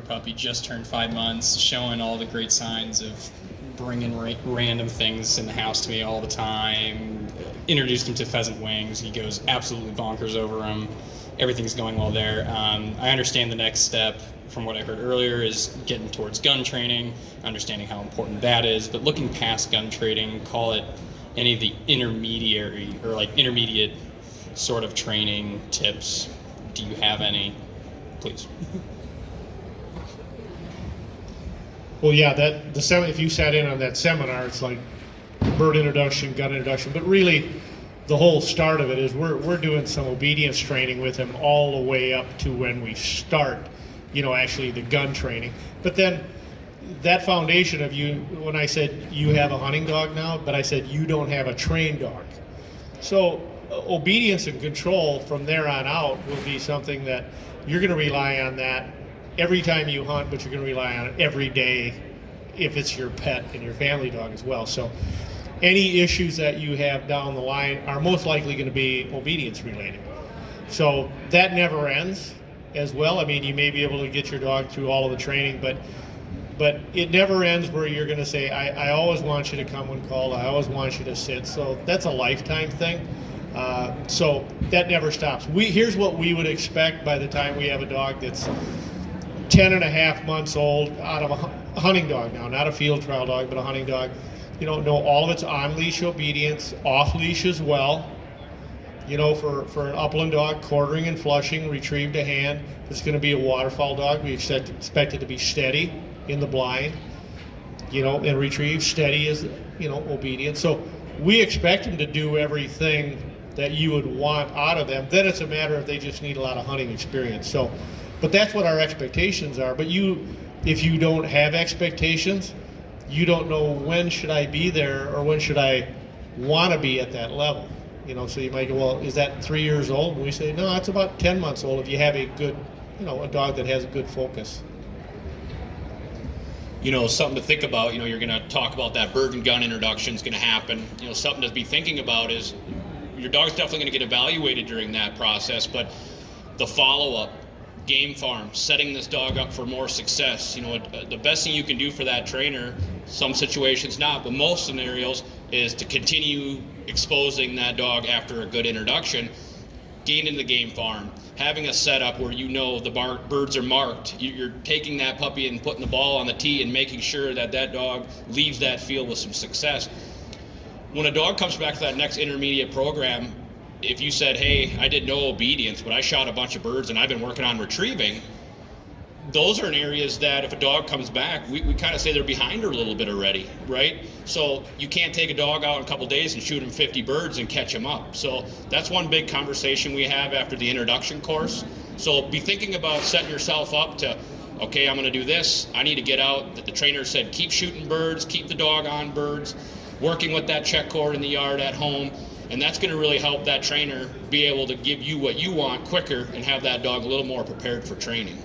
puppy, just turned 5 months, showing all the great signs of bringing random things in the house to me all the time. Introduced him to pheasant wings. He goes absolutely bonkers over them. Everything's going well there. I understand the next step from what I heard earlier is getting towards gun training, understanding how important that is, but looking past gun training, call it any of the intermediate sort of training tips. Do you have any? Please. Well, yeah, if you sat in on that seminar, it's like bird introduction, gun introduction, but really the whole start of it is we're doing some obedience training with him all the way up to when we start, actually the gun training. But then that foundation of when I said you have a hunting dog now, but I said you don't have a trained dog. So obedience and control from there on out will be something that you're going to rely on that every time you hunt, but you're going to rely on it every day if it's your pet and your family dog as well. So any issues that you have down the line are most likely going to be obedience related. So that never ends as well. I mean, you may be able to get your dog through all of the training, but it never ends where you're going to say, I always want you to come when called, I always want you to sit. So that's a lifetime thing. So that never stops. Here's what we would expect by the time we have a dog that's 10 and a half months old out of a hunting dog now, not a field trial dog, but a hunting dog. Know all of its on-leash obedience, off-leash as well. For an upland dog, quartering and flushing, retrieve to hand. It's going to be a waterfowl dog. We expect it to be steady in the blind, and retrieve steady as, obedience. So we expect them to do everything that you would want out of them. Then it's a matter of they just need a lot of hunting experience. So, but that's what our expectations are. But if you don't have expectations, you don't know when should I be there or when should I want to be at that level. So you might go, well, is that 3 years old? And we say, no, it's about 10 months old if you have a good, a dog that has a good focus. Something to think about, you're going to talk about that bird and gun introduction is going to happen. Something to be thinking about is your dog's definitely going to get evaluated during that process, but the follow-up, game farm, setting this dog up for more success. The best thing you can do for that trainer, some situations not, but most scenarios, is to continue exposing that dog after a good introduction, gain into the game farm, having a setup where the birds are marked. You're taking that puppy and putting the ball on the tee and making sure that dog leaves that field with some success. When a dog comes back to that next intermediate program, if you said, hey, I did no obedience, but I shot a bunch of birds and I've been working on retrieving, those are in areas that if a dog comes back, we kind of say they're behind her a little bit already, right? So you can't take a dog out in a couple of days and shoot him 50 birds and catch him up. So that's one big conversation we have after the introduction course. So be thinking about setting yourself up to, okay, I'm going to do this. I need to get out. The trainer said, keep shooting birds, keep the dog on birds, working with that check cord in the yard at home. And that's going to really help that trainer be able to give you what you want quicker and have that dog a little more prepared for training.